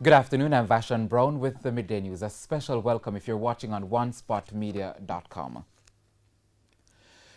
Good afternoon, I'm Vashan Brown with the Midday News. A special welcome if you're watching on onespotmedia.com.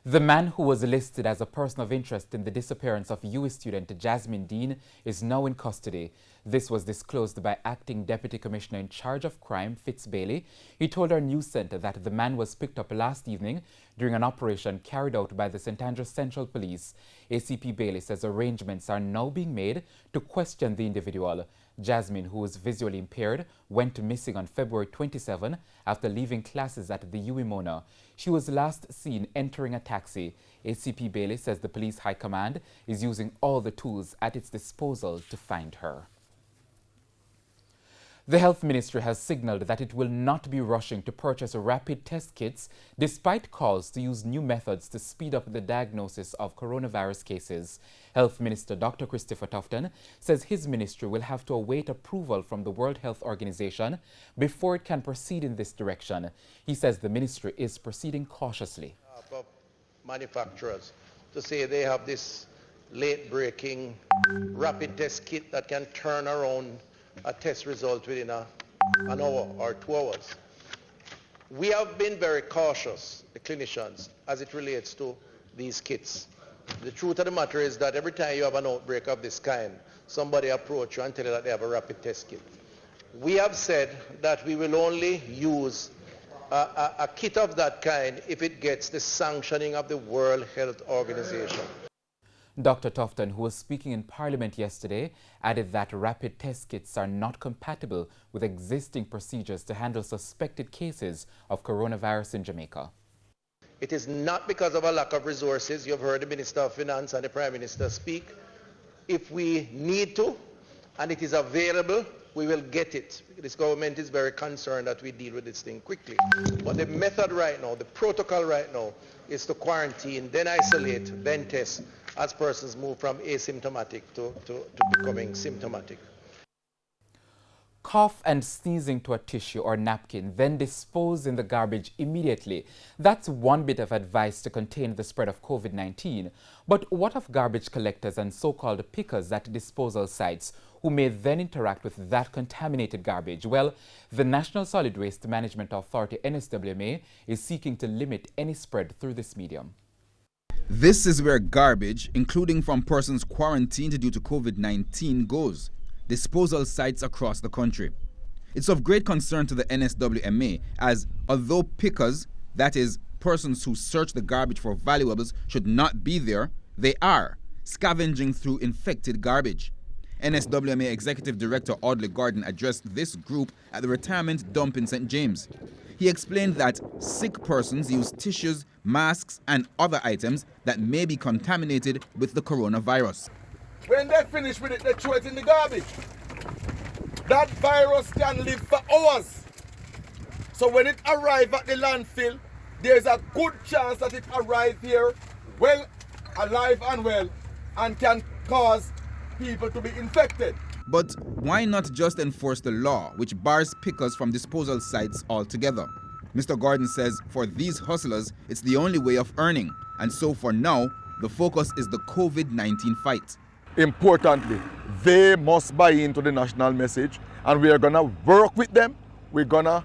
The man who was listed as a person of interest in the disappearance of UWI student Jasmine Dean is now in custody. This was disclosed by Acting Deputy Commissioner in charge of crime, Fitz Bailey. He told our news center that the man was picked up last evening during an operation carried out by the St. Andrews Central Police. ACP Bailey says arrangements are now being made to question the individual. Jasmine, who is visually impaired, went missing on February 27 after leaving classes at the UWI Mona. She was last seen entering a taxi. ACP Bailey says the police high command is using all the tools at its disposal to find her. The Health Ministry has signaled that it will not be rushing to purchase rapid test kits despite calls to use new methods to speed up the diagnosis of coronavirus cases. Health Minister Dr. Christopher Tufton says his ministry will have to await approval from the World Health Organization before it can proceed in this direction. He says the ministry is proceeding cautiously. Manufacturers to say they have this late-breaking rapid test kit that can turn around a test result within an hour or 2 hours. We have been very cautious, the clinicians, as it relates to these kits. The truth of the matter is that every time you have an outbreak of this kind, somebody approach you and tell you that they have a rapid test kit. We have said that we will only use a kit of that kind if it gets the sanctioning of the World Health Organization. Dr. Tufton, who was speaking in Parliament yesterday, added that rapid test kits are not compatible with existing procedures to handle suspected cases of coronavirus in Jamaica. It is not because of a lack of resources. You've heard the Minister of Finance and the Prime Minister speak. If we need to, and it is available, we will get it. This government is very concerned that we deal with this thing quickly. But the method right now, the protocol right now, is to quarantine, then isolate, then test, as persons move from asymptomatic to becoming symptomatic. Cough and sneezing to a tissue or napkin, then dispose in the garbage immediately. That's one bit of advice to contain the spread of COVID-19. But what of garbage collectors and so-called pickers at disposal sites who may then interact with that contaminated garbage? Well, the National Solid Waste Management Authority, NSWMA, is seeking to limit any spread through this medium. This is where garbage, including from persons quarantined due to COVID-19, goes. Disposal sites across the country. It's of great concern to the NSWMA as although pickers, that is, persons who search the garbage for valuables, should not be there, they are scavenging through infected garbage. NSWMA Executive Director Audley Gordon addressed this group at the retirement dump in St. James. He explained that sick persons use tissues, masks, and other items that may be contaminated with the coronavirus. When they finish with it, they throw it in the garbage. That virus can live for hours. So when it arrives at the landfill, there's a good chance that it arrives here well, alive and well, and can cause people to be infected. But why not just enforce the law, which bars pickers from disposal sites altogether? Mr. Gordon says for these hustlers, it's the only way of earning. And so for now, the focus is the COVID-19 fight. Importantly, they must buy into the national message, and we are going to work with them. We're going to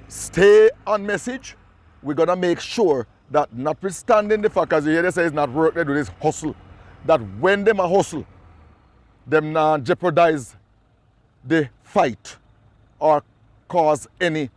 stay on message. We're going to make sure that notwithstanding the fact, as you hear they say it's not work, they do this hustle, that when them a hustle, them not jeopardize the fight or cause any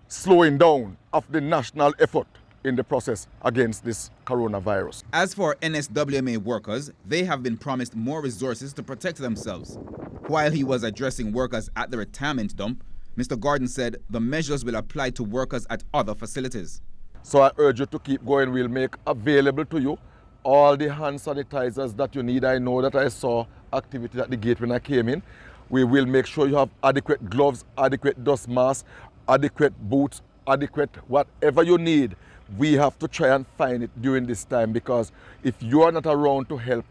slowing down of the national effort in the process against this coronavirus. As for NSWMA workers, they have been promised more resources to protect themselves. While he was addressing workers at the retirement dump, Mr. Gordon said the measures will apply to workers at other facilities. So I urge you to keep going. We'll make available to you all the hand sanitizers that you need. I know that I saw activity at the gate when I came in. We will make sure you have adequate gloves, adequate dust masks, adequate boots, adequate whatever you need. We have to try and find it during this time, because if you are not around to help,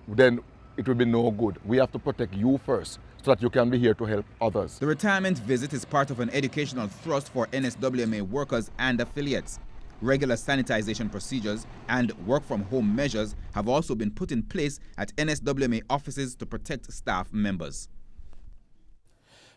then it will be no good. We have to protect you first so that you can be here to help others. The retirement visit is part of an educational thrust for NSWMA workers and affiliates. Regular sanitization procedures and work-from-home measures have also been put in place at NSWMA offices to protect staff members.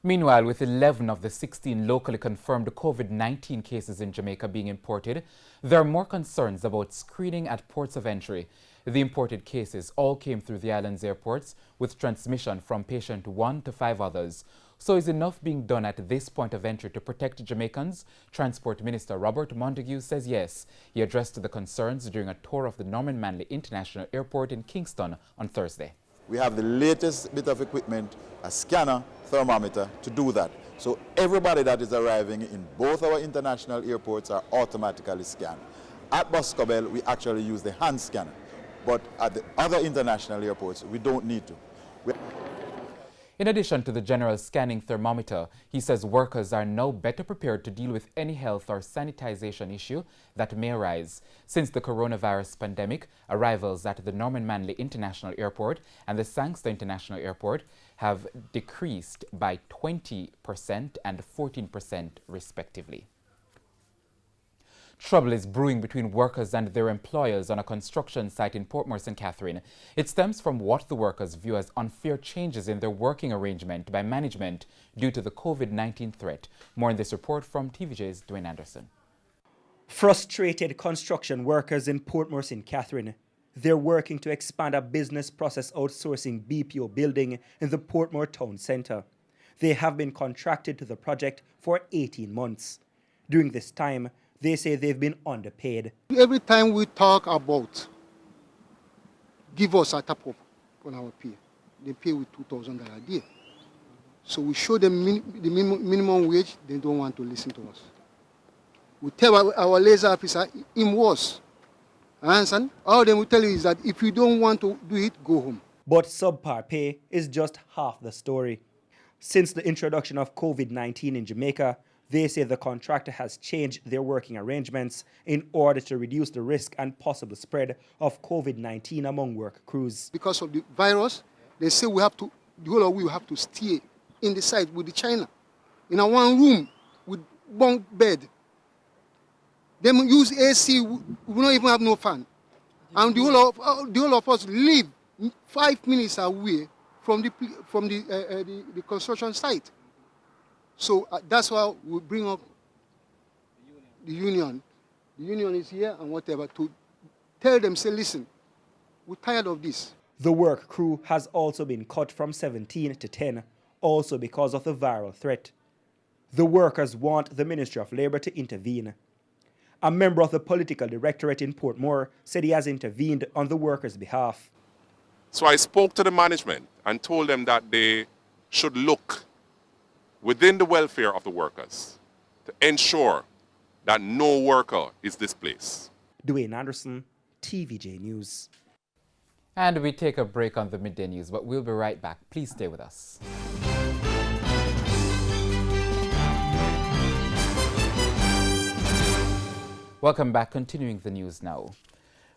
Meanwhile, with 11 of the 16 locally confirmed COVID-19 cases in Jamaica being imported, there are more concerns about screening at ports of entry. The imported cases all came through the island's airports, with transmission from patient 1 to 5 others. So is enough being done at this point of entry to protect Jamaicans? Transport Minister Robert Montague says yes. He addressed the concerns during a tour of the Norman Manley International Airport in Kingston on Thursday. We have the latest bit of equipment, a scanner, thermometer, to do that. So everybody that is arriving in both our international airports are automatically scanned. At Boscobel, we actually use the hand scanner, but at the other international airports, we don't need to. In addition to the general scanning thermometer, he says workers are now better prepared to deal with any health or sanitization issue that may arise. Since the coronavirus pandemic, arrivals at the Norman Manley International Airport and the Sangster International Airport have decreased by 20% and 14% respectively. Trouble is brewing between workers and their employers on a construction site in Port St. Catherine. It stems from what the workers view as unfair changes in their working arrangement by management due to the COVID-19 threat. More in this report from TVJ's Dwayne Anderson. Frustrated construction workers in Port St. Catherine. They're working to expand a business process outsourcing BPO building in the Portmore Town Centre. They have been contracted to the project for 18 months. During this time, they say they've been underpaid. Every time we talk about give us a top up on our pay, they pay with $2,000 a day. So we show them the minimum wage, they don't want to listen to us. We tell our laser officer, him worse. And all they will tell you is that if you don't want to do it, go home. But subpar pay is just half the story. Since the introduction of COVID-19 in Jamaica, they say the contractor has changed their working arrangements in order to reduce the risk and possible spread of COVID-19 among work crews. Because of the virus, they say we have to stay in the site with the China, in a one room with bunk bed. They use AC, we don't even have no fan. And the whole of us live 5 minutes away from the construction site. So that's why we bring up the union. The union is here and whatever, to tell them, say, listen, we're tired of this. The work crew has also been cut from 17 to 10, also because of the viral threat. The workers want the Ministry of Labour to intervene. A member of the political directorate in Portmore said he has intervened on the workers' behalf. So I spoke to the management and told them that they should look within the welfare of the workers to ensure that no worker is displaced. Dwayne Anderson, TVJ News. And we take a break on the Midday News, but we'll be right back. Please stay with us. Welcome back. Continuing the news now.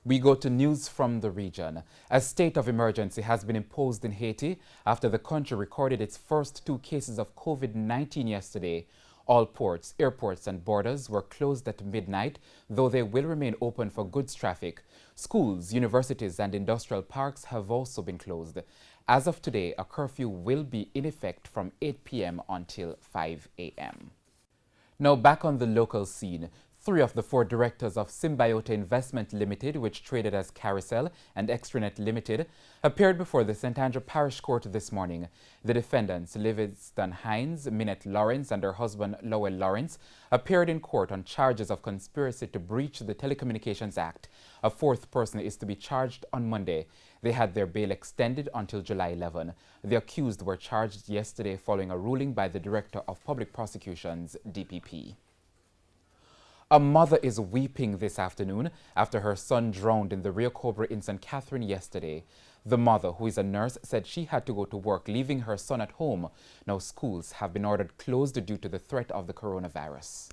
We go to news from the region. A state of emergency has been imposed in Haiti after the country recorded its first 2 cases of COVID-19 yesterday. All ports, airports and borders were closed at midnight, though they will remain open for goods traffic. Schools, universities and industrial parks have also been closed. As of today, a curfew will be in effect from 8 p.m. until 5 a.m. Now back on the local scene. 3 of the 4 directors of Symbiota Investment Limited, which traded as Carousel and Extranet Limited, appeared before the St. Andrew Parish Court this morning. The defendants, Livingston Hines, Minette Lawrence and her husband Lowell Lawrence, appeared in court on charges of conspiracy to breach the Telecommunications Act. A 4th person is to be charged on Monday. They had their bail extended until July 11. The accused were charged yesterday following a ruling by the Director of Public Prosecutions, DPP. A mother is weeping this afternoon after her son drowned in the Rio Cobra in St. Catherine yesterday. The mother, who is a nurse, said she had to go to work, leaving her son at home. Now schools have been ordered closed due to the threat of the coronavirus.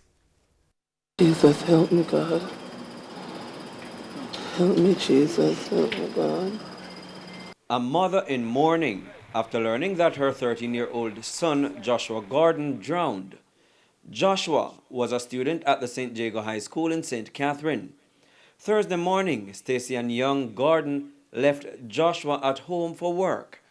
Jesus, help me, God. Help me, Jesus. Help me, God. A mother in mourning after learning that her 13-year-old son, Joshua Gordon, drowned. Joshua was a student at the St. Jago High School in St. Catherine. Thursday morning, Stacy and young Gordon left Joshua at home for work.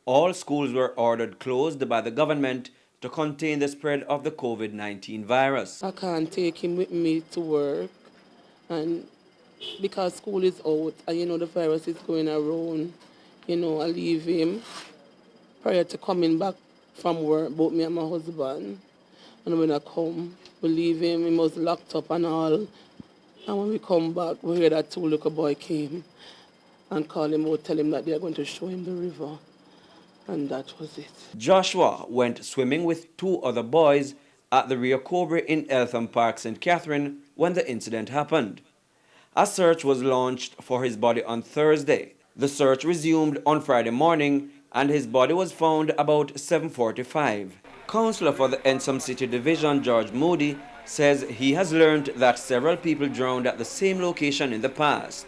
All schools were ordered closed by the government to contain the spread of the COVID-19 virus. I can't take him with me to work, and because school is out and the virus is going around, I leave him prior to coming back from work, both me and my husband. And when I come, we leave him, he was locked up and all. And when we come back, we hear that 2 little boy came and called him out, tell him that they're going to show him the river. And that was it. Joshua went swimming with 2 other boys at the Rio Cobra in Eltham Park, St. Catherine, when the incident happened. A search was launched for his body on Thursday. The search resumed on Friday morning, and his body was found about 7:45. Councillor for the Ensom City Division, George Moody, says he has learned that several people drowned at the same location in the past.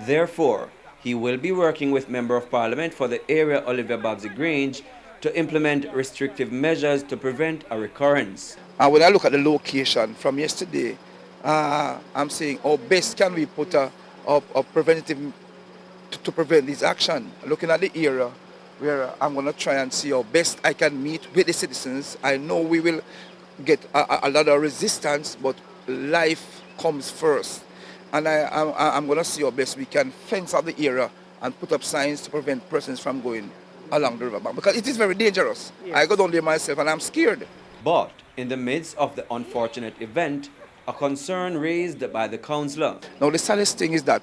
Therefore, he will be working with Member of Parliament for the area, Olivia Babsy Grange, to implement restrictive measures to prevent a recurrence. And when I look at the location from yesterday, I'm saying how best can we put a preventative to prevent this action. Looking at the area where I'm going to try and see how best I can meet with the citizens. I know we will get a lot of resistance, but life comes first. And I'm going to see how best we can fence out the area and put up signs to prevent persons from going along the riverbank, because it is very dangerous. Yes. I go down there myself and I'm scared. But in the midst of the unfortunate event, a concern raised by the councillor. Now the saddest thing is that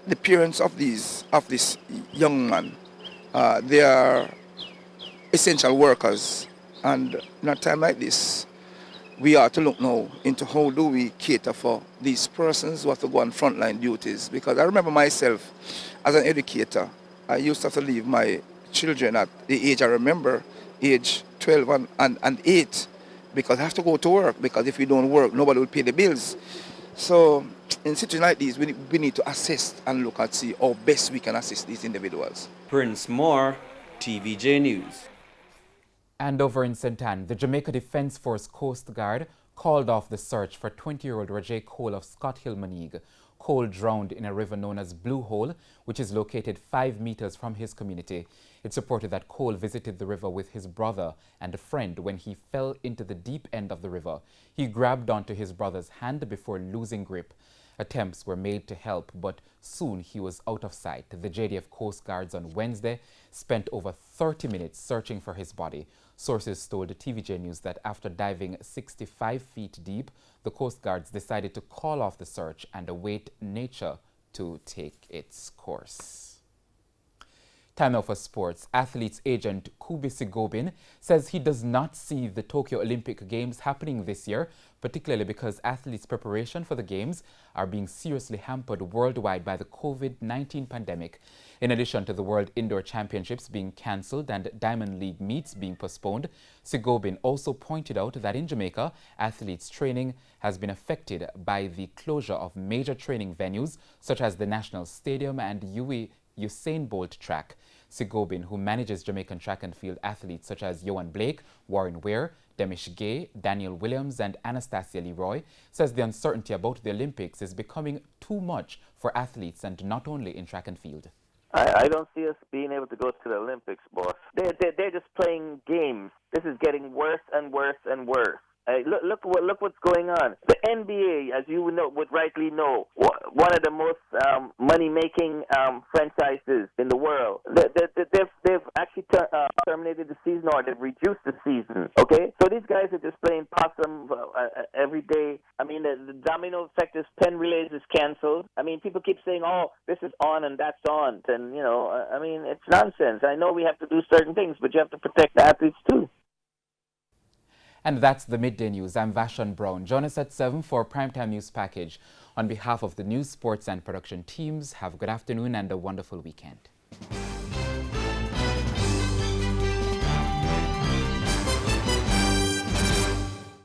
the parents of this young man, they are essential workers, and in a time like this, we are to look now into how do we cater for these persons who have to go on frontline duties. Because I remember myself as an educator, I used to have to leave my children at the age I remember, age 12 and 8, because I have to go to work, because if we don't work, nobody will pay the bills. So in situations like these, we need to assess and look and see how best we can assist these individuals. Prince Moore, TVJ News. And over in St. Ann, the Jamaica Defence Force Coast Guard called off the search for 20-year-old Roger Cole of Scott Hill, Monigue. Cole drowned in a river known as Blue Hole, which is located 5 meters from his community. It's reported that Cole visited the river with his brother and a friend when he fell into the deep end of the river. He grabbed onto his brother's hand before losing grip. Attempts were made to help, but soon he was out of sight. The JDF Coast Guards on Wednesday spent over 30 minutes searching for his body. Sources told TVJ News that after diving 65 feet deep, the Coast Guards decided to call off the search and await nature to take its course. Time now for sports. Athletes agent Kubi Sigobin says he does not see the Tokyo Olympic Games happening this year, particularly because athletes' preparation for the Games are being seriously hampered worldwide by the COVID-19 pandemic. In addition to the World Indoor Championships being cancelled and Diamond League meets being postponed, Sigobin also pointed out that in Jamaica, athletes' training has been affected by the closure of major training venues such as the National Stadium and Usain Bolt track. Sigobin, who manages Jamaican track and field athletes such as Yohan Blake, Warren Ware, Demish Gay, Daniel Williams and Anastasia Leroy, says the uncertainty about the Olympics is becoming too much for athletes and not only in track and field. I don't see us being able to go to the Olympics, boss. They're just playing games. This is getting worse and worse and worse. Look what's going on. The NBA, as you would rightly know, one of the most money-making franchises in the world. They've actually terminated the season, or they've reduced the season. Okay, so these guys are just playing possum every day. I mean, the domino effect is 10 relays is canceled. I mean, people keep saying, "Oh, this is on and that's on," and I mean, it's nonsense. I know we have to do certain things, but you have to protect the athletes too. And that's the Midday News. I'm Vashon Brown. Join us at 7 for Primetime News Package. On behalf of the news, sports and production teams, have a good afternoon and a wonderful weekend.